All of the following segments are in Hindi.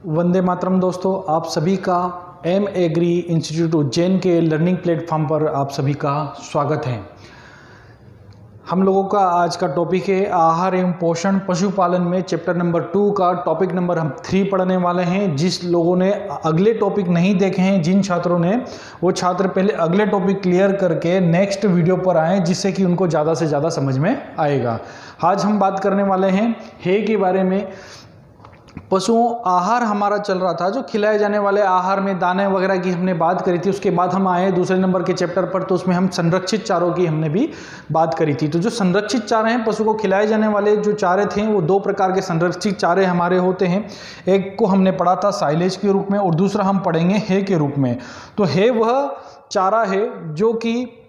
वंदे मातरम दोस्तों, आप सभी का एम एग्री इंस्टीट्यूट उज्जैन के लर्निंग प्लेटफॉर्म पर आप सभी का स्वागत है। हम लोगों का आज का टॉपिक है आहार एवं पोषण पशुपालन में चैप्टर नंबर 2 का टॉपिक नंबर हम 3 पढ़ने वाले हैं। जिस लोगों ने अगले टॉपिक नहीं देखे हैं, जिन छात्रों ने, वो छात्र पहले अगले टॉपिक क्लियर करके नेक्स्ट वीडियो पर आएँ, जिससे कि उनको ज़्यादा से ज़्यादा समझ में आएगा। आज हम बात करने वाले हैं हे के बारे में। पशुओं आहार हमारा चल रहा था, जो खिलाए जाने वाले आहार में दाने वगैरह की हमने बात करी थी। उसके बाद हम आए दूसरे नंबर के चैप्टर पर, तो उसमें हम संरक्षित चारों की हमने भी बात करी थी। तो जो संरक्षित चारे हैं, पशु को खिलाए जाने वाले जो चारे थे, वो 2 प्रकार के संरक्षित चारे हमारे होते हैं। एक को हमने पढ़ा था साइलेज के रूप में, और दूसरा हम पढ़ेंगे हे के रूप में। तो हे वह चारा है जो कि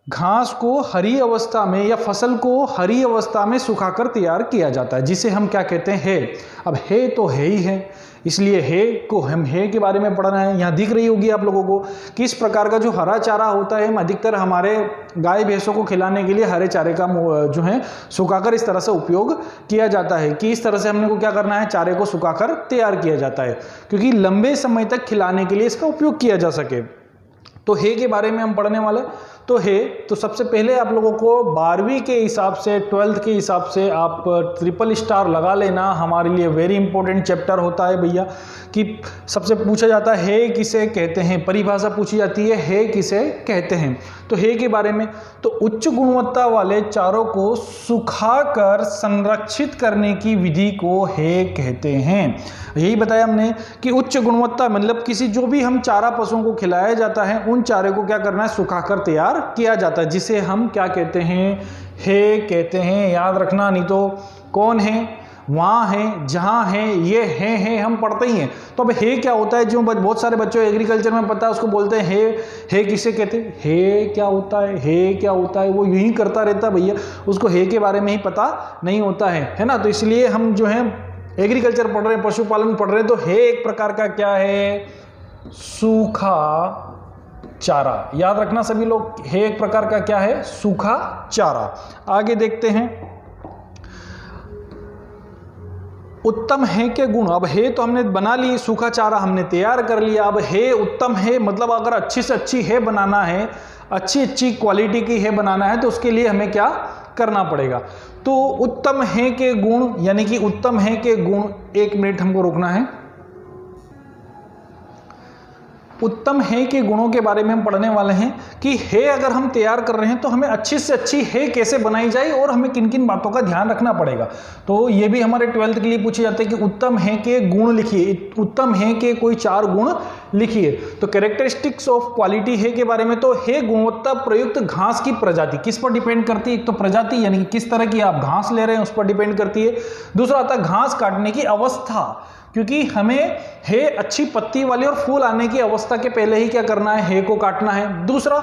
घास को हरी अवस्था में या फसल को हरी अवस्था में सुखाकर तैयार किया जाता है, जिसे हम क्या कहते हैं, हे। अब हे तो है ही है, इसलिए हे को हम हे के बारे में पढ़ना है। यहाँ दिख रही होगी आप लोगों को किस प्रकार का जो हरा चारा होता है, अधिकतर हमारे गाय भैंसों को खिलाने के लिए हरे चारे का जो है सुखाकर इस तरह से उपयोग किया जाता है कि इस तरह से हमने को क्या करना है, चारे को सुखाकर तैयार किया जाता है, क्योंकि लंबे समय तक खिलाने के लिए इसका उपयोग किया जा सके। तो हे के बारे में हम पढ़ने वाले। तो हे, तो सबसे पहले आप लोगों को 12वीं के हिसाब से, 12th के हिसाब से आप ट्रिपल स्टार लगा लेना। हमारे लिए वेरी इंपॉर्टेंट चैप्टर होता है भैया, कि सबसे पूछा जाता है हे किसे कहते हैं, परिभाषा पूछी जाती है हे किसे कहते हैं। तो हे के बारे में, तो उच्च गुणवत्ता वाले चारों को सुखाकर संरक्षित करने की विधि को हे कहते हैं। यही बताया हमने कि उच्च गुणवत्ता मतलब किसी जो भी हम चारा पशुओं को खिलाया जाता है, उन चारे को क्या करना है, सुखाकर तैयार किया जाता है, जिसे हम क्या कहते हैं, हे कहते हैं। याद रखना, नहीं तो कौन है, वहाँ है, जहाँ है, ये है हम पढ़ते ही हैं। तो अब हे क्या होता है, जो बहुत सारे बच्चों एग्रीकल्चर में पता है, उसको बोलते हैं हे किसे कहते हैं, हे क्या होता है, हे क्या होता है, वो यूं ही करता रहता है भैया, उसको हे के बारे में ही पता नहीं होता है ना। तो इसलिए हम जो है एग्रीकल्चर पढ़ रहे हैं, पशुपालन पढ़ रहे हैं, तो हे एक प्रकार का क्या है, सूखा चारा। याद रखना सभी लोग, हे एक प्रकार का क्या है, सूखा चारा। आगे देखते हैं, उत्तम है के गुण। अब हे तो हमने बना ली, सूखा चारा हमने तैयार कर लिया। अब हे उत्तम है, मतलब अगर अच्छी से अच्छी है बनाना है, अच्छी क्वालिटी की है बनाना है, तो उसके लिए हमें क्या करना पड़ेगा। तो उत्तम है के गुण, यानी कि उत्तम है के गुण, 1 मिनट हमको रोकना है। उत्तम है के गुणों के बारे में हम पढ़ने वाले हैं कि हे अगर हम तैयार कर रहे हैं तो हमें अच्छी से अच्छी हे कैसे बनाई जाए और हमें किन किन बातों का ध्यान रखना पड़ेगा। तो ये भी हमारे 12th के लिए पूछे जाते हैं कि उत्तम है के गुण लिखिए, उत्तम है के कोई 4 गुण लिखिए। तो कैरेक्टरिस्टिक्स ऑफ क्वालिटी है के बारे में, तो हे गुणवत्ता प्रयुक्त घास की प्रजाति, किस पर डिपेंड करती है, एक तो प्रजाति यानी कि किस तरह की आप घास ले रहे हैं उस पर डिपेंड करती है। दूसरा आता है घास काटने की अवस्था, क्योंकि हमें हे अच्छी पत्ती वाली और फूल आने की अवस्था के पहले ही क्या करना है, हे को काटना है। दूसरा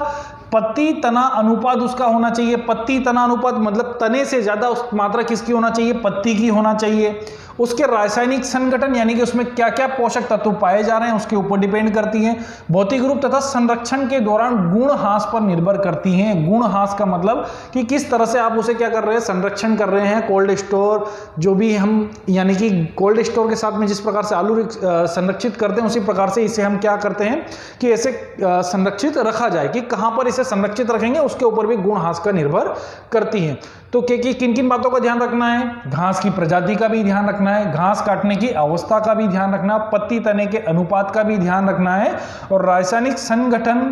पत्ती तना अनुपात उसका होना चाहिए। पत्ती तना अनुपात मतलब तने से ज्यादा उस मात्रा किसकी होना चाहिए, पत्ती की होना चाहिए। उसके रासायनिक संगठन यानी कि उसमें क्या क्या पोषक तत्व पाए जा रहे हैं उसके ऊपर डिपेंड करती है। भौतिक रूप तथा संरक्षण के दौरान गुण ह्रास पर निर्भर करती हैं। गुण ह्रास का मतलब कि किस तरह से आप उसे क्या कर रहे हैं, संरक्षण कर रहे हैं। कोल्ड स्टोर जो भी हम, यानी कि कोल्ड स्टोर के साथ में जिस प्रकार से आलू संरक्षित करते हैं, उसी प्रकार से इसे हम क्या करते हैं कि ऐसे संरक्षित रखा जाए। कि कहां पर इसे संरक्षित रखेंगे उसके ऊपर भी गुण ह्रास का निर्भर करती है। तो किन किन बातों का ध्यान रखना है, घास की प्रजाति का भी ध्यान रखना है, घास काटने की अवस्था का भी ध्यान रखना, पत्ती तने के अनुपात का भी ध्यान रखना है, और रासायनिक संगठन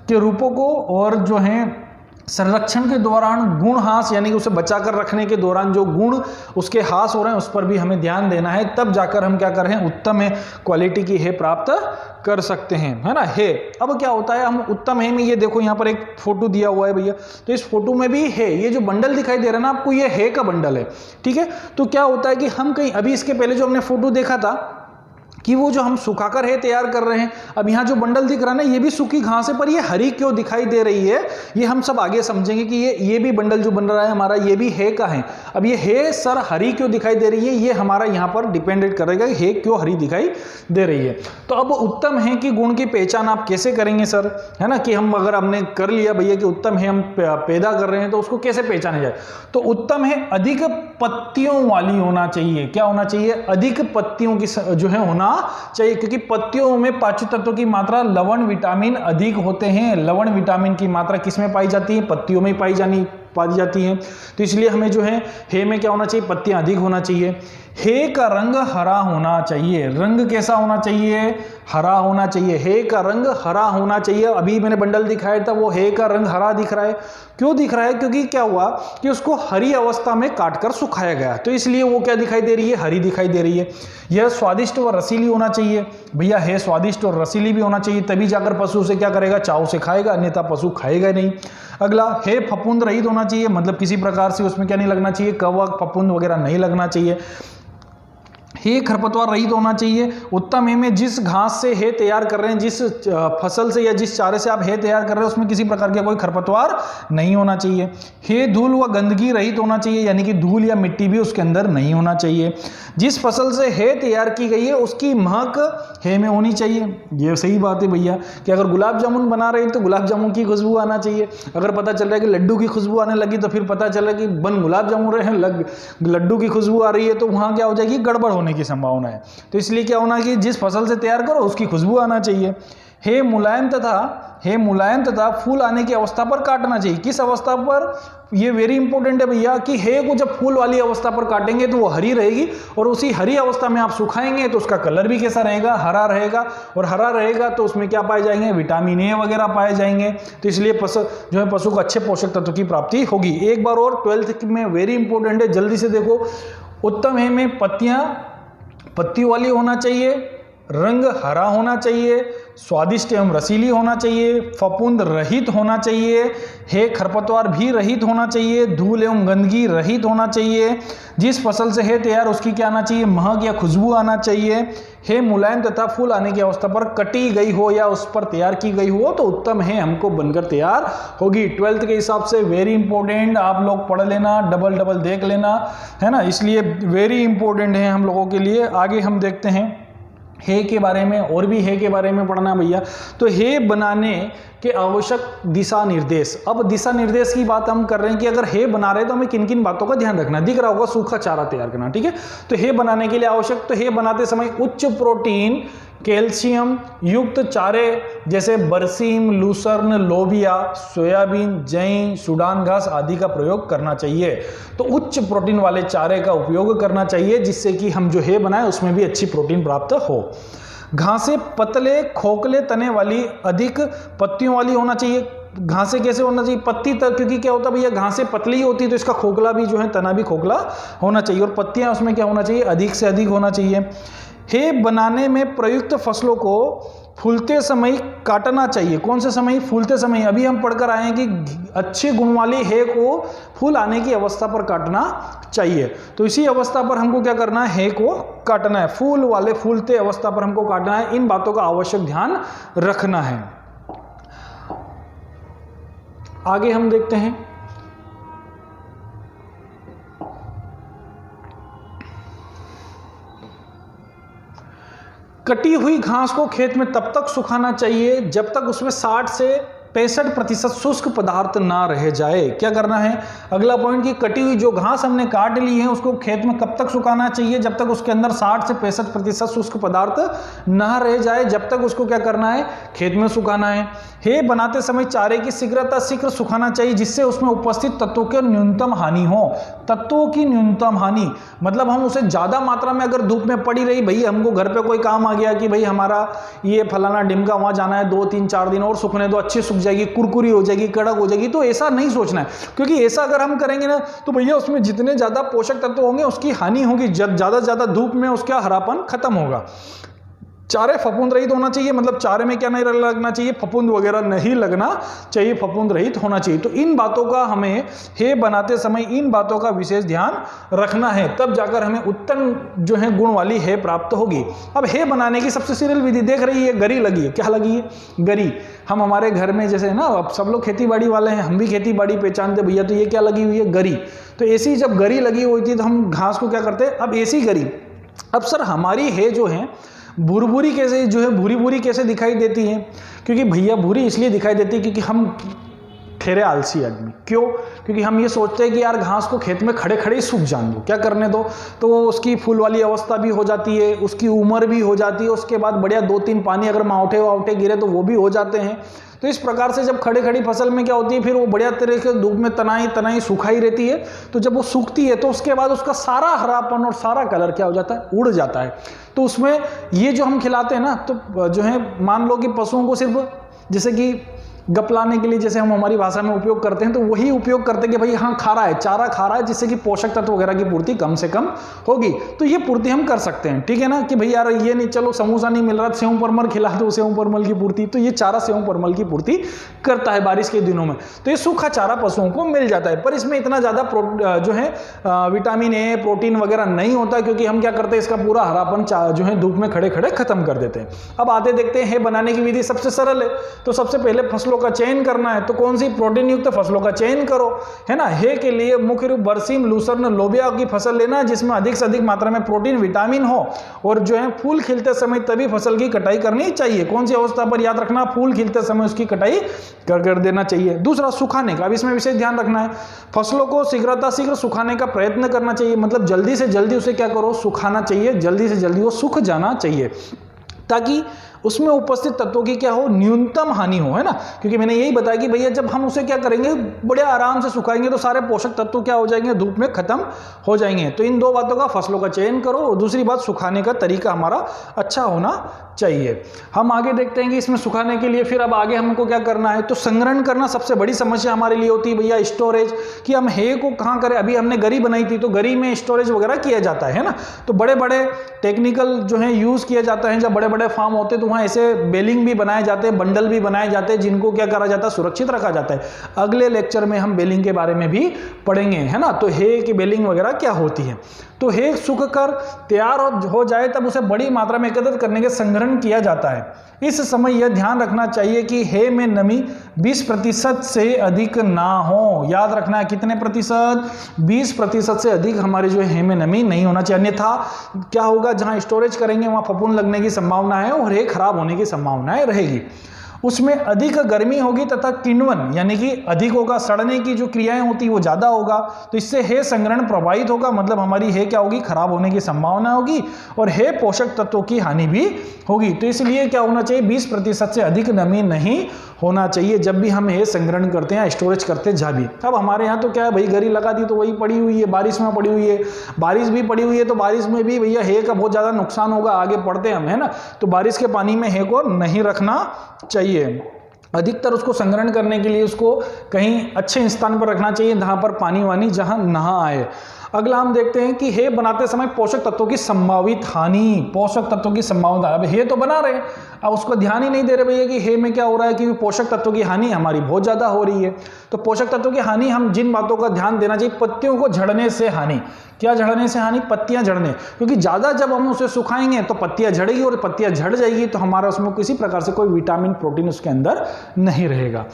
के रूपों को, और जो है संरक्षण के दौरान गुण ह्रास यानी कि उसे बचाकर रखने के दौरान जो गुण उसके ह्रास हो रहे हैं उस पर भी हमें ध्यान देना है। तब जाकर हम क्या कर रहे हैं, उत्तम है क्वालिटी की हे प्राप्त कर सकते हैं, है ना। हे अब क्या होता है, हम उत्तम है में, ये देखो यहाँ पर एक फोटो दिया हुआ है भैया, तो इस फोटो में भी है, ये जो बंडल दिखाई दे रहा है ना आपको, ये हे का बंडल है, ठीक है। तो क्या होता है कि हम कहीं, अभी इसके पहले जो हमने फोटो देखा था कि वो जो हम सुखाकर है तैयार कर रहे हैं, अब यहाँ जो बंडल दिख रहा है ना, ये भी सूखी घास है, पर ये हरी क्यों दिखाई दे रही है, ये हम सब आगे समझेंगे कि ये भी बंडल जो बन रहा है हमारा, ये भी है का है। अब ये है सर हरी क्यों दिखाई दे रही है, ये हमारा यहाँ पर डिपेंडेंट करेगा कि है क्यों हरी दिखाई दे रही है। तो अब उत्तम है कि गुण की पहचान आप कैसे करेंगे सर, है ना, कि हम अगर हमने कर लिया भैया कि उत्तम है हम पैदा कर रहे हैं, तो उसको कैसे पहचाने जाए। तो उत्तम है अधिक पत्तियों वाली होना चाहिए। क्या होना चाहिए, अधिक पत्तियों की जो है होना चाहिए, क्योंकि पत्तियों में पाचक तत्वों की मात्रा लवण विटामिन अधिक होते हैं। लवण विटामिन की मात्रा किसमें पाई जाती है? पत्तियों में पाई जाती हैं। तो इसलिए हमें जो है हे में क्या होना चाहिए? पत्तियां अधिक होना चाहिए। हे का रंग हरा होना चाहिए। रंग कैसा होना चाहिए? हरा होना चाहिए। हे का रंग हरा होना चाहिए। अभी मैंने बंडल दिखाया था, वो हे का रंग हरा दिख रहा है। क्यों दिख रहा है? क्योंकि क्या हुआ कि उसको हरी अवस्था में काटकर सुखाया गया, तो इसलिए वो क्या दिखाई दे रही है? हरी दिखाई दे रही है। यह स्वादिष्ट व रसीली होना चाहिए। भैया हे स्वादिष्ट और रसीली भी होना चाहिए, तभी जाकर पशु उसे क्या करेगा? चाव से खाएगा, अन्यथा पशु खाएगा नहीं। अगला, हे फफूंद रहित होना चाहिए, मतलब किसी प्रकार से उसमें क्या नहीं लगना चाहिए? कवक, फफूंद वगैरह नहीं लगना चाहिए। हे खरपतवार रहित होना चाहिए। उत्तम हे में जिस घास से हे तैयार कर रहे हैं, जिस फसल से या जिस चारे से आप हे तैयार कर रहे हैं, उसमें किसी प्रकार का कोई खरपतवार नहीं होना चाहिए। हे धूल व गंदगी रहित होना चाहिए, यानी कि धूल या मिट्टी भी उसके अंदर नहीं होना चाहिए। जिस फसल से हे तैयार की गई है उसकी महक हे में होनी चाहिए। ये सही बात है भैया, कि अगर गुलाब जामुन बना रहे हैं तो गुलाब जामुन की खुशबू आना चाहिए। अगर पता चल रहा है कि लड्डू की खुशबू आने लगी तो फिर पता चला कि बन गुलाब जामुन रहे हैं, लड्डू की खुशबू आ रही है, तो वहाँ क्या हो जाएगी? गड़बड़ होने की संभावना है। तो इसलिए क्या होना कि जिस फसल से तैयार करो उसकी खुशबू आना चाहिए। हे मुलायम तथा फूल आने की अवस्था पर काटना चाहिए। किस अवस्था पर? ये वेरी इंपॉर्टेंट है भैया, कि हे को जब फूल वाली अवस्था पर काटेंगे तो वो हरी रहेगी, और उसी हरी अवस्था में आप सुखाएंगे तो उसका कलर भी कैसा रहेगा? हरा रहेगा। और हरा रहेगा तो उसमें क्या पाए जाएंगे? विटामिन ए वगैरह पाए जाएंगे। तो इसलिए पशु को अच्छे पोषक तत्व की प्राप्ति होगी। एक बार और 12th में वेरी इंपॉर्टेंट है, जल्दी से देखो। उत्तम हे में पत्ती वाली होना चाहिए, रंग हरा होना चाहिए, स्वादिष्ट एवं रसीली होना चाहिए, फफूंद रहित होना चाहिए, हे खरपतवार भी रहित होना चाहिए, धूल एवं गंदगी रहित होना चाहिए। जिस फसल से हे तैयार उसकी क्या आना चाहिए? महक या खुशबू आना चाहिए। हे मुलायम तथा फूल आने की अवस्था पर कटी गई हो या उस पर तैयार की गई हो तो उत्तम है हमको बनकर तैयार होगी। 12th के हिसाब से वेरी इंपॉर्टेंट, आप लोग पढ़ लेना, डबल देख लेना, है ना, इसलिए वेरी इंपॉर्टेंट है हम लोगों के लिए। आगे हम देखते हैं हे के बारे में, और भी हे के बारे में पढ़ना भैया। तो हे बनाने के आवश्यक दिशा निर्देश। अब दिशा निर्देश की बात हम कर रहे हैं कि अगर हे बना रहे हैं तो हमें किन किन बातों का ध्यान रखना। दिख रहा होगा सूखा चारा तैयार करना, ठीक है। तो हे बनाने के लिए आवश्यक, तो हे बनाते समय उच्च प्रोटीन कैल्शियम युक्त चारे जैसे बरसीम, लूसर्न, लोबिया, सोयाबीन, जई, सूडान घास आदि का प्रयोग करना चाहिए। तो उच्च प्रोटीन वाले चारे का उपयोग करना चाहिए, जिससे कि हम जो हे बनाए उसमें भी अच्छी प्रोटीन प्राप्त हो। घासें पतले खोखले तने वाली, अधिक पत्तियों वाली होना चाहिए। घासें कैसे होना चाहिए? पत्ती तक, क्योंकि क्या होता है भैया, घासें पतली होती है तो इसका खोखला भी जो है, तना भी खोखला होना चाहिए, और पत्तियां उसमें क्या होना चाहिए? अधिक से अधिक होना चाहिए। हे बनाने में प्रयुक्त फसलों को फूलते समय काटना चाहिए। कौन से समय? फूलते समय। अभी हम पढ़कर आए हैं कि अच्छे गुण वाली हे को फूल आने की अवस्था पर काटना चाहिए। तो इसी अवस्था पर हमको क्या करना है? हे को काटना है, फूल वाले फूलते अवस्था पर हमको काटना है। इन बातों का आवश्यक ध्यान रखना है। आगे हम देखते हैं, कटी हुई घास को खेत में तब तक सुखाना चाहिए जब तक उसमें 60 से 65% शुष्क पदार्थ ना रह जाए। क्या करना है? अगला पॉइंट कि कटी हुई जो घास हमने काट ली है उसको खेत में कब तक सुखाना चाहिए? जब तक उसके अंदर 60 से 65% शुष्क पदार्थ ना रह जाए, जब तक उसको क्या करना है? खेत में सुखाना है। हे बनाते समय चारे की शीघ्र सुखाना चाहिए, जिससे उसमें उपस्थित तत्वों की न्यूनतम हानि हो। तत्वों की न्यूनतम हानि मतलब हम उसे ज्यादा मात्रा में अगर धूप में पड़ी रही, भाई हमको घर पे कोई काम आ गया कि भाई हमारा ये फलाना डिमका वहां जाना है, 2-3-4 दिन और सूखने दो, अच्छी सूख जाएगी, कुरकुरी हो जाएगी, कड़क हो जाएगी, तो ऐसा नहीं सोचना है। क्योंकि ऐसा अगर हम करेंगे ना तो भैया उसमें जितने ज्यादा पोषक तत्व होंगे उसकी हानि होगी, ज्यादा से ज्यादा धूप में उसका हरापन खत्म होगा। चारे फफूंद रहित होना चाहिए, मतलब चारे में क्या नहीं लगना चाहिए? फफूंद वगैरह नहीं लगना चाहिए, फफूंद रहित होना चाहिए। तो इन बातों का हमें हे बनाते समय इन बातों का विशेष ध्यान रखना है, तब जाकर हमें उत्तम जो है गुण वाली हे प्राप्त होगी। अब हे बनाने की सबसे सरल विधि देख रही है, गरी लगी है। क्या लगी है? गरी। हम हमारे घर में जैसे ना, अब सब लोग खेती बाड़ी वाले हैं, हम भी खेती बाड़ी पहचानते भैया, तो ये क्या लगी हुई है? गरी। तो ऐसी जब गरी लगी हुई थी तो हम घास को क्या करते हैं? अब ऐसी गरी। अब सर हमारी हे जो है भूरी कैसे जो है भूरी कैसे दिखाई देती है? क्योंकि भैया भूरी इसलिए दिखाई देती है क्योंकि हम ठहरे आलसी आदमी। क्यों? क्योंकि हम ये सोचते हैं कि यार घास को खेत में खड़े खड़े ही सूख जान दो, क्या करने दो, तो उसकी फूल वाली अवस्था भी हो जाती है, उसकी उम्र भी हो जाती है, उसके बाद बढ़िया 2-3 पानी अगर मावठे वावठे गिरे तो वो भी हो जाते हैं। तो इस प्रकार से जब खड़े खड़ी फसल में क्या होती है, फिर वो बढ़िया तरीके से धूप में तनाई तनाई सुखाई रहती है। तो जब वो सूखती है तो उसके बाद उसका सारा हरापन और सारा कलर क्या हो जाता है, उड़ जाता है। तो उसमें ये जो हम खिलाते हैं ना, तो जो है मान लो कि पशुओं को सिर्फ जैसे कि गपलाने के लिए जैसे हम हमारी भाषा में उपयोग करते हैं, तो वही उपयोग करते हैं कि भाई हाँ खा रहा है, चारा खा रहा है, जिससे कि पोषक तत्व वगैरह की पूर्ति कम से कम होगी। तो ये पूर्ति हम कर सकते हैं, ठीक है ना, कि भाई यार ये नहीं, चलो समोसा नहीं मिल रहा, सेव परमल खिला दो, सेव परमल की पूर्ति, तो ये चारा सेव परमल की पूर्ति करता है बारिश के दिनों में। तो ये सूखा चारा पशुओं को मिल जाता है, पर इसमें इतना ज़्यादा जो है विटामिन ए, प्रोटीन वगैरह नहीं होता, क्योंकि हम क्या करते हैं, इसका पूरा हरापन जो है धूप में खड़े खड़े खत्म कर देते हैं। अब आते देखते हैं बनाने की विधि सबसे सरल है। तो सबसे पहले फसलों का चयन करना है, तो कौन सी प्रोटीन युक्त फसलों का चयन करो, है ना। हे के लिए मुख्य रूप बरसीम, लूसर्न, लोबिया की फसल लेना है, जिसमें अधिक से अधिक मात्रा में प्रोटीन, विटामिन हो, और जो है फूल खिलते समय तभी फसल की कटाई करनी चाहिए। कौन सी अवस्था पर, याद रखना, फूल खिलते समय उसकी कटाई कर देना चाहिए। दूसरा, सुखाने का, अब इसमें विशेष ध्यान रखना है, फसलों को शीघ्र सुखाने का प्रयत्न करना चाहिए, मतलब जल्दी से जल्दी उसे क्या करो, सुखाना चाहिए, जल्दी से जल्दी वो सूख जाना चाहिए, ताकि उसमें उपस्थित तत्वों की क्या हो, न्यूनतम हानि हो, है ना। क्योंकि मैंने यही बताया कि भैया जब हम उसे क्या करेंगे, बड़े आराम से सुखाएंगे तो सारे पोषक तत्व क्या हो जाएंगे, धूप में खत्म हो जाएंगे। तो इन दो बातों का फसलों का चयन करो, और दूसरी बात, सुखाने का तरीका हमारा अच्छा होना चाहिए। हम आगे देखते हैं कि इसमें सुखाने के लिए फिर अब आगे हमको क्या करना है, तो संग्रहण करना सबसे बड़ी समस्या हमारे लिए होती है भैया, स्टोरेज, कि हम हे को कहाँ करें। अभी हमने गरी बनाई थी, तो गरी में स्टोरेज वगैरह किया जाता है ना, तो बड़े बड़े टेक्निकल जो है यूज किया जाता है, जब बड़े बड़े फार्म होते हैं तो वहाँ ऐसे बेलिंग भी बनाए जाते हैं, बंडल भी बनाए जाते हैं, जिनको क्या करा जाता है, सुरक्षित रखा जाता है। अगले लेक्चर में हम बेलिंग के बारे में भी पढ़ेंगे, है ना। तो हे की बेलिंग वगैरह क्या होती है। तो हे सूख कर तैयार हो जाए तब उसे बड़ी मात्रा में एकत्रित करने के संग्रहण किया जाता है। इस समय यह ध्यान रखना चाहिए कि हे में नमी 20% से अधिक ना हो। याद रखना है कितने प्रतिशत, 20% से अधिक हमारे जो हे में नमी नहीं होना चाहिए, अन्यथा क्या होगा, जहां स्टोरेज करेंगे वहां फफूंद लगने की संभावना है और हे खराब होने की संभावनाएं रहेगी। उसमें अधिक गर्मी होगी तथा किण्वन यानी कि अधिक होगा, सड़ने की जो क्रियाएं होती है वो ज्यादा होगा, तो इससे हे संग्रहण प्रभावित होगा, मतलब हमारी हे क्या होगी, खराब होने की संभावना होगी, और हे पोषक तत्वों की हानि भी होगी। तो इसलिए क्या होना चाहिए, 20% से अधिक नमी नहीं होना चाहिए जब भी हम हे संग्रहण करते हैं, स्टोरेज करते हैं जहाँ भी। अब हमारे यहाँ तो क्या है भाई, गरी लगा दी तो वही पड़ी हुई है, बारिश में पड़ी हुई है, बारिश भी पड़ी हुई है, तो बारिश में भी भैया हे का बहुत ज्यादा नुकसान होगा, आगे पढ़ते हम, है ना। तो बारिश के पानी में हे को नहीं रखना चाहिए। अधिकतर उसको संग्रहण करने के लिए उसको कहीं अच्छे स्थान पर रखना चाहिए, जहां पर पानी वानी जहां नहा आए। अगला हम देखते हैं कि हे बनाते समय पोषक तत्वों की संभावित हानि, पोषक तत्वों की संभावना। अब हे तो बना रहे, अब उसको ध्यान ही नहीं दे रहे भैया कि हे में क्या हो रहा है, कि पोषक तत्वों की हानि हमारी बहुत ज्यादा हो रही है। तो पोषक तत्वों की हानि, हम जिन बातों का ध्यान देना चाहिए, पत्तियों को झड़ने से हानि। क्या झड़ने से हानि, पत्तियां झड़ने, क्योंकि ज्यादा जब हम उसे सुखाएंगे तो पत्तियां झड़ेगी, और पत्तियां झड़ जाएगी तो हमारा उसमें किसी प्रकार से कोई विटामिन प्रोटीन उसके अंदर नहीं रहेगा।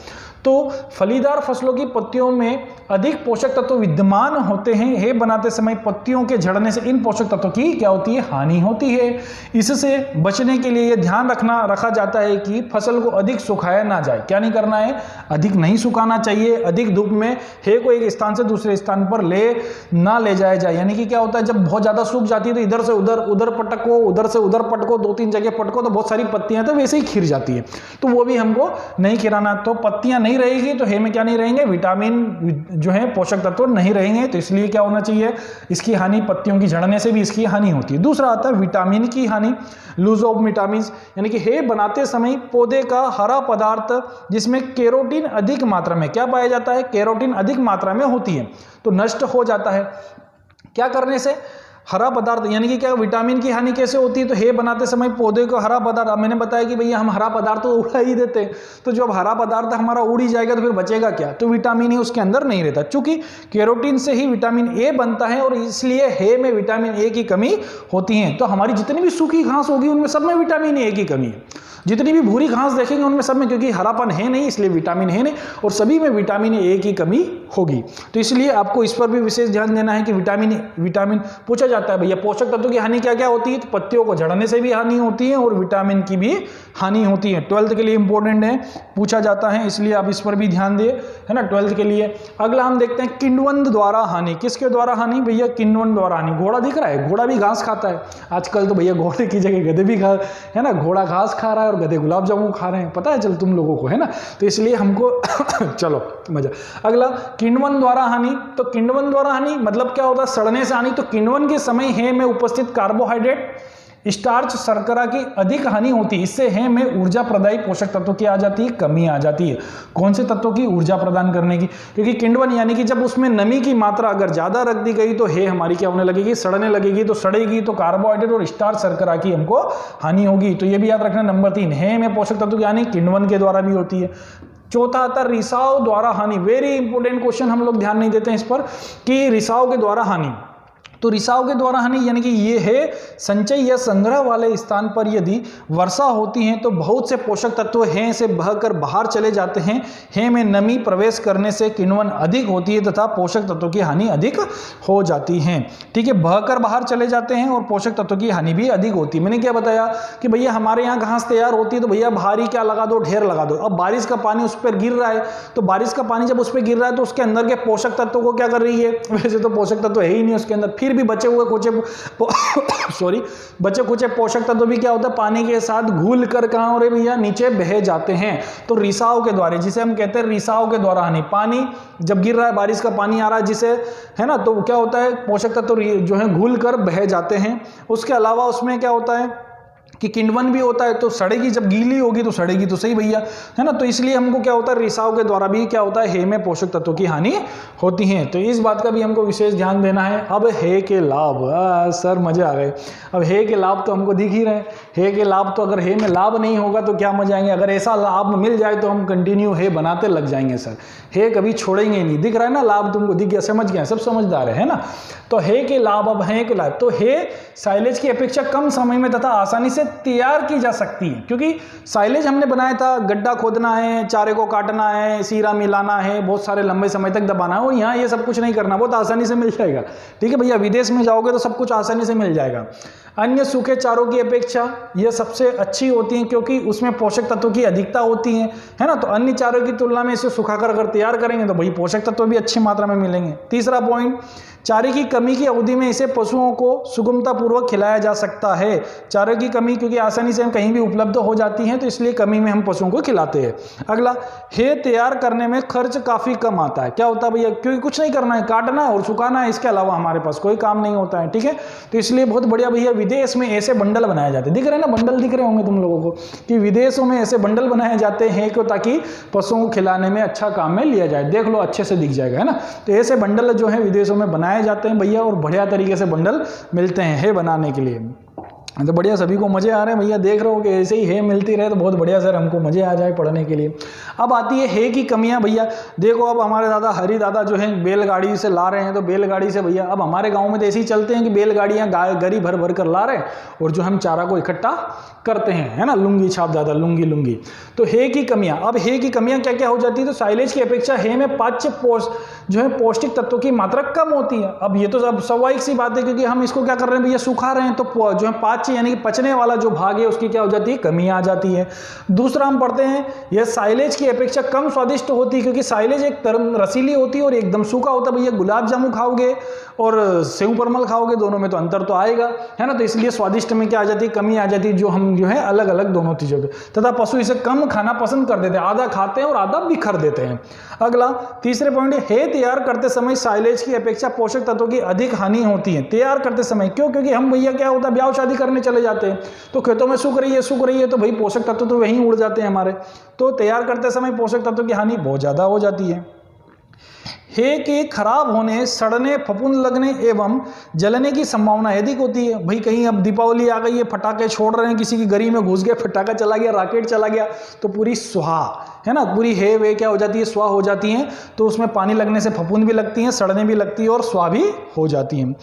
तो फलीदार फसलों की पत्तियों में अधिक पोषक तत्व विद्यमान होते हैं। हे बनाते समय पत्तियों के झड़ने से इन पोषक तत्वों की क्या होती है, हानि होती है। इससे बचने के लिए यह ध्यान रखा जाता है कि फसल को अधिक सुखाया ना जाए। क्या नहीं करना है, अधिक नहीं सुखाना चाहिए, अधिक धूप में हे को एक स्थान से दूसरे स्थान पर ले जाया जाए। यानी कि क्या होता है, जब बहुत ज्यादा सूख जाती है तो इधर से उधर पटको, उधर से उधर पटको, 2-3 जगह पटको, तो बहुत सारी पत्तियां तो वैसे ही खिर जाती है, तो वो भी हमको नहीं खिराना। तो पत्तियां नहीं रहेगी तो हे में क्या नहीं रहेंगे, विटामिन जो है पोषक तत्व नहीं रहेंगे, तो इसलिए क्या होना चाहिए, इसकी हानि, पत्तियों की झड़ने से भी इसकी हानि होती है। दूसरा आता है विटामिन की हानि, लूज ऑफ विटामिन, यानी कि हे बनाते समय पौधे का हरा पदार्थ जिसमें कैरोटीन अधिक मात्रा में क्या पाया जाता है, कैरोटीन अधिक मात्रा में होती है, तो नष्ट हो जाता है। क्या करने से, हरा पदार्थ, यानी कि क्या, विटामिन की हानि कैसे होती है, तो हे बनाते समय पौधे को हरा पदार्थ, मैंने बताया कि भैया हम हरा पदार्थ तो उड़ा ही देते हैं, तो जब हरा पदार्थ हमारा उड़ ही जाएगा तो फिर बचेगा क्या, तो विटामिन ही उसके अंदर नहीं रहता। चूंकि कैरोटीन से ही विटामिन ए बनता है और इसलिए हे में विटामिन ए की कमी होती है, तो हमारी जितनी भी सूखी घास होगी उनमें सब में विटामिन ए की कमी है। जितनी भी भूरी घास देखेंगे उनमें सब में, क्योंकि हरापन है नहीं इसलिए विटामिन है नहीं, और सभी में विटामिन ए की कमी होगी। तो इसलिए आपको इस पर भी विशेष ध्यान देना है कि विटामिन पूछा जाता है भैया पोषक तत्वों की हानि क्या क्या होती है, तो पत्तियों को झड़ने से भी हानि होती है और विटामिन की भी हानि होती है। 12th के लिए इंपॉर्टेंट है, पूछा जाता है, इसलिए आप इस पर भी ध्यान दिए, है ना, 12th के लिए। अगला हम देखते हैं किण्वन द्वारा हानि। किसके द्वारा हानि भैया? किण्वन द्वारा हानि। घोड़ा दिख रहा है, घोड़ा भी घास खाता है आजकल तो भैया, घोड़े की जगह गधे भी खा, है ना, घोड़ा घास खा रहा है और गधे गुलाब जामुन खा रहे हैं, पता है चल तुम लोगों को, है ना, तो इसलिए हमको चलो मजा। अगला किण्वन द्वारा हानि। तो किण्वन द्वारा हानि मतलब क्या होता है? सड़ने से हानि। तो किण्वन के समय हे में उपस्थित कार्बोहाइड्रेट, स्टार्च, शर्करा की अधिक हानि होती है। इससे हे में ऊर्जा प्रदायी पोषक तत्वों की आ जाती है, कमी आ जाती है। कौन से तत्वों की? ऊर्जा प्रदान करने की, क्योंकि किण्वन यानी कि जब उसमें नमी की मात्रा अगर ज्यादा रख दी गई तो हे हमारी क्या होने लगेगी? सड़ने लगेगी। तो सड़ेगी तो कार्बोहाइड्रेट और स्टार्च, शर्करा की हमको हानि होगी। तो ये भी याद रखना। नंबर 3, हे में पोषक तत्वों की हानि किण्वन के द्वारा भी होती है। चौथा आता है रिसाव द्वारा हानि। वेरी इंपॉर्टेंट क्वेश्चन, हम लोग ध्यान नहीं देते हैं इस पर, कि रिसाव के द्वारा हानि। तो रिसाव के द्वारा हानि यानी कि ये है संचय या संग्रह वाले स्थान पर यदि वर्षा होती है तो बहुत से पोषक तत्व हे से बहकर बाहर चले जाते हैं। हे में नमी प्रवेश करने से किण्वन अधिक होती है तथा पोषक तत्वों की हानि अधिक हो जाती है। ठीक है, बहकर बाहर चले जाते हैं और पोषक तत्वों की हानि भी अधिक होती है। मैंने क्या बताया कि भैया हमारे यहाँ घास तैयार होती है तो भैया भारी क्या लगा दो? ढेर लगा दो। अब बारिश का पानी उस पर गिर रहा है, तो बारिश का पानी जब उस पर गिर रहा है तो उसके अंदर के पोषक तत्वों को क्या कर रही है? वैसे तो पोषक तत्व है ही नहीं उसके अंदर, फिर भी बचे हुए बचे कुछ पोषक तत्व भी क्या होता है? पानी के साथ घुल कर कहां हो रहे भैया? नीचे बह जाते हैं। तो रिसाव के द्वारा, जिसे हम कहते हैं रिसाव के द्वारा हानि, पानी जब गिर रहा है, बारिश का पानी आ रहा है जिसे, है ना, तो क्या होता है? पोषक तत्व जो है घुल कर बह जाते हैं। उसके अलावा उसमें क्या होता है कि किण्वन भी होता है, तो सड़ेगी, जब गीली होगी तो सड़ेगी, तो सही भैया, है ना। तो इसलिए हमको क्या होता है? रिसाव के द्वारा भी क्या होता है? हे में पोषक तत्वों की हानि होती है। तो इस बात का भी हमको विशेष ध्यान देना है। अब हे के लाभ, सर मजे आ गए। अब हे के लाभ तो हमको दिख ही रहे हैं। हे के लाभ तो अगर हे में लाभ नहीं होगा तो क्या मजा आएंगे? अगर ऐसा लाभ मिल जाए तो हम कंटिन्यू हे बनाते लग जाएंगे सर, हे कभी छोड़ेंगे नहीं। दिख रहा है ना लाभ, तुमको दिख गया, समझ गया, सब समझदार है ना। तो हे के लाभ, अब हे के लाभ, तो हे साइलेज की अपेक्षा कम समय में तथा आसानी से तैयार की जा सकती है, क्योंकि साइलेज हमने बनाया था, गड्ढा खोदना है, चारे को काटना है, सीरा मिलाना है, बहुत सारे लंबे समय तक दबाना है, और यहाँ ये सब कुछ नहीं करना, बहुत आसानी से मिल जाएगा। ठीक है भैया, विदेश में जाओगे तो सब कुछ आसानी से मिल जाएगा। अन्य सूखे चारों की अपेक्षा यह सबसे अच्छी होती है क्योंकि उसमें पोषक तत्वों की अधिकता होती है ना। तो अन्य चारों की तुलना में इसे सुखाकर अगर तैयार करेंगे तो भाई पोषक तत्व भी अच्छी मात्रा में मिलेंगे। तीसरा पॉइंट, चारे की कमी की अवधि में इसे पशुओं को सुगमता पूर्वक खिलाया जा सकता है। चारे की कमी क्योंकि आसानी से हम कहीं भी उपलब्ध हो जाती हैं, तो इसलिए कमी में हम पशुओं को खिलाते हैं। अगला, हे तैयार करने में खर्च काफी कम आता है। क्या होता है भैया? क्योंकि कुछ नहीं करना है, काटना है और सुखाना है, इसके अलावा हमारे पास कोई काम नहीं होता है। ठीक है, तो इसलिए बहुत बढ़िया भैया, विदेश में ऐसे बंडल बनाए जाते हैं, दिख रहे हैं ना, बंडल दिख रहे होंगे तुम लोगों को, कि विदेशों में ऐसे बंडल बनाए जाते हैं कि ताकि पशुओं को खिलाने में अच्छा काम में लिया जाए। देख लो, अच्छे से दिख जाएगा, है ना। तो ऐसे बंडल जो है विदेशों में बनाए जाते हैं भैया, और बढ़िया तरीके से बंडल मिलते हैं हे बनाने के लिए। तो बढ़िया, सभी को मजे आ रहे हैं भैया, देख रहे हो कि ऐसे ही हे मिलती रहे तो बहुत बढ़िया सर, हमको मजे आ जाए पढ़ने के लिए। अब आती है हे की कमियां भैया। देखो, अब हमारे दादा हरि दादा जो है बैलगाड़ी से ला रहे हैं, तो बैलगाड़ी से भैया, अब हमारे गांव में तो ऐसे ही चलते हैं कि बैलगाड़ियां गरी भर भर कर ला रहे हैं और जो हम चारा को इकट्ठा करते हैं, है ना, लुंगी छाप दादा, लुंगी। तो हे की कमियां, अब हे की कमियां क्या क्या हो जाती है? तो साइलेज की अपेक्षा हे में पाच्य जो है पौष्टिक तत्वों की मात्रा कम होती है। अब ये तो अब स्वाभाविक सी बात है, क्योंकि हम इसको क्या कर रहे हैं भैया? सुखा रहे हैं, तो जो है पाच्य यानी कि पचने वाला जो भाग है उसकी क्या हो जाती है? कमी आ जाती है। दूसरा हम पढ़ते हैं, यह साइलेज की अपेक्षा कम स्वादिष्ट होती है, क्योंकि साइलेज एक रसीली होती है और एकदम सूखा होता है। भैया गुलाब जामुन खाओगे और सेव परमल खाओगे, दोनों में तो अंतर तो आएगा, है ना। तो इसलिए स्वादिष्ट में क्या आ जाती है? कमी आ जाती है, जो हम जो है अलग अलग दोनों चीजों के, तथा पशु इसे कम खाना पसंद कर देते हैं, आधा खाते हैं और आधा बिखर देते हैं। अगला, तीसरे पॉइंट, हे तैयार करते समय साइलेज की अपेक्षा पोषक तत्वों की अधिक हानि होती है। तैयार करते समय क्यों? क्योंकि हम भैया क्या होता है, ब्याह शादी करने चले जाते हैं, तो खेतों में सूख रही है तो भाई पोषक तत्व तो वहीं उड़ जाते हैं हमारे। तो तैयार करते समय पोषक तत्वों की हानि बहुत ज्यादा हो जाती है। हे के खराब होने, सड़ने, फफूंद लगने एवं जलने की संभावना अधिक होती है। भाई कहीं अब दीपावली आ गई है, फटाके छोड़ रहे हैं, किसी की गरी में घुस गया, फटाका चला गया, रॉकेट चला गया, तो पूरी सुहा, है ना, पूरी हे वे क्या हो जाती है, स्वाह हो जाती हैं। तो उसमें पानी लगने से फफूंद भी लगती हैं, सड़ने भी लगती है और स्वाह भी हो जाती हैं।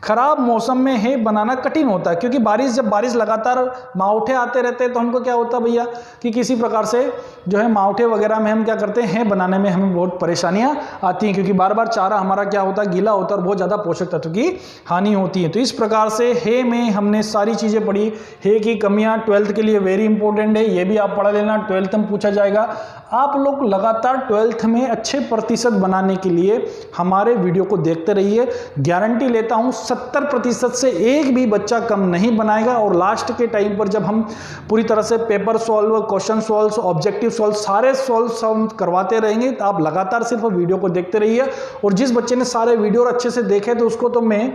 खराब मौसम में हे बनाना कठिन होता है, क्योंकि जब बारिश लगातार मावठे आते रहते हैं तो हमको क्या होता है भैया कि किसी प्रकार से जो है मावठे वगैरह में हम क्या करते हैं, बनाने में हमें बहुत परेशानियां आती हैं, क्योंकि बार बार चारा हमारा क्या होता है, गीला होता है और बहुत ज़्यादा पोषक तत्व की हानि होती है। तो इस प्रकार से हे में हमने सारी चीज़ें पढ़ी। हे की कमियां 12th के लिए वेरी इंपॉर्टेंट है, ये भी आप पढ़ लेना, 12th में पूछा जाएगा। आप लोग लगातार 12th में अच्छे प्रतिशत बनाने के लिए हमारे वीडियो को देखते रहिए। गारंटी लेता हूं 70% से एक भी बच्चा कम नहीं बनाएगा। और लास्ट के टाइम पर जब हम पूरी तरह से paper solve, question solve, objective solve सारे सॉल्व करवाते रहेंगे, तो आप लगातार सिर्फ वीडियो को देखते रहिए। और जिस बच्चे ने सारे वीडियो अच्छे से देखे तो उसको तो मैं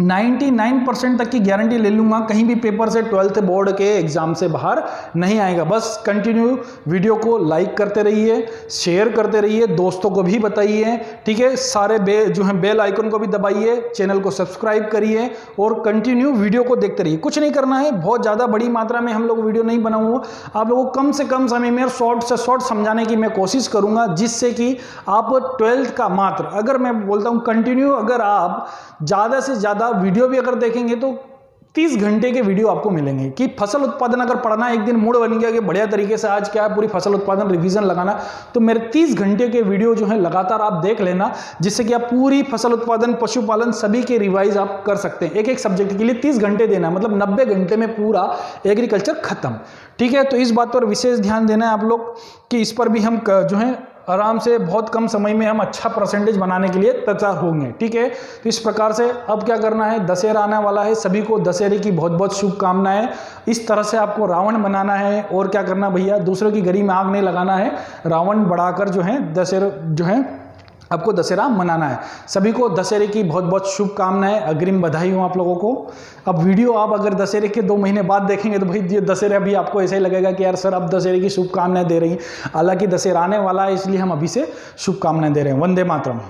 99% तक की गारंटी ले लूंगा, कहीं भी पेपर से 12th बोर्ड के एग्जाम से बाहर नहीं आएगा। बस कंटिन्यू वीडियो को लाइक करते रहिए, शेयर करते रहिए, दोस्तों को भी बताइए, ठीक है। सारे जो है बेल आइकन को भी दबाइए, चैनल को सब्सक्राइब करिए और कंटिन्यू वीडियो को देखते रहिए। कुछ नहीं करना है, बहुत ज़्यादा बड़ी मात्रा में हम लोग वीडियो नहीं बनाऊंगा, आप लोगों को कम से कम समय में शॉर्ट से शॉर्ट समझाने की मैं कोशिश करूंगा, जिससे कि आप 12th का मात्र, अगर मैं बोलता हूँ कंटिन्यू, अगर आप ज़्यादा से ज़्यादा वीडियो भी अगर देखेंगे तो 30 घंटे के वीडियो आपको मिलेंगे। कि फसल उत्पादन अगर पढ़ना, एक दिन मूड बन गया कि बढ़िया तरीके से आज क्या है पूरी फसल उत्पादन रिवीजन लगाना, तो मेरे 30 घंटे के वीडियो जो है लगातार आप देख लेना, जिससे कि आप पूरी फसल उत्पादन, पशुपालन सभी के रिवाइज आप कर सकते हैं। एक एक सब्जेक्ट के लिए 30 घंटे देना, मतलब 90 घंटे में पूरा एग्रीकल्चर खत्म, ठीक है। तो इस बात पर विशेष ध्यान देना है आप लोग कि इस पर भी हम जो है आराम से बहुत कम समय में हम अच्छा परसेंटेज बनाने के लिए तैयार होंगे, ठीक है। तो इस प्रकार से अब क्या करना है, दशहरा आने वाला है, सभी को दशहरे की बहुत बहुत शुभकामनाएं। इस तरह से आपको रावण बनाना है और क्या करना भैया, दूसरों की गली में आग नहीं लगाना है, रावण बढ़ाकर जो है दशहरा जो है आपको दशहरा मनाना है। सभी को दशहरे की बहुत बहुत शुभकामनाएं, अग्रिम बधाई हो आप लोगों को। अब वीडियो आप अगर दशहरे के 2 महीने बाद देखेंगे तो भाई दशहरा भी आपको ऐसा ही लगेगा कि यार सर अब दशहरे की शुभकामनाएं दे रही हैं। हालांकि दशहरा आने वाला है, इसलिए हम अभी से शुभकामनाएं दे रहे हैं। वंदे मातरम।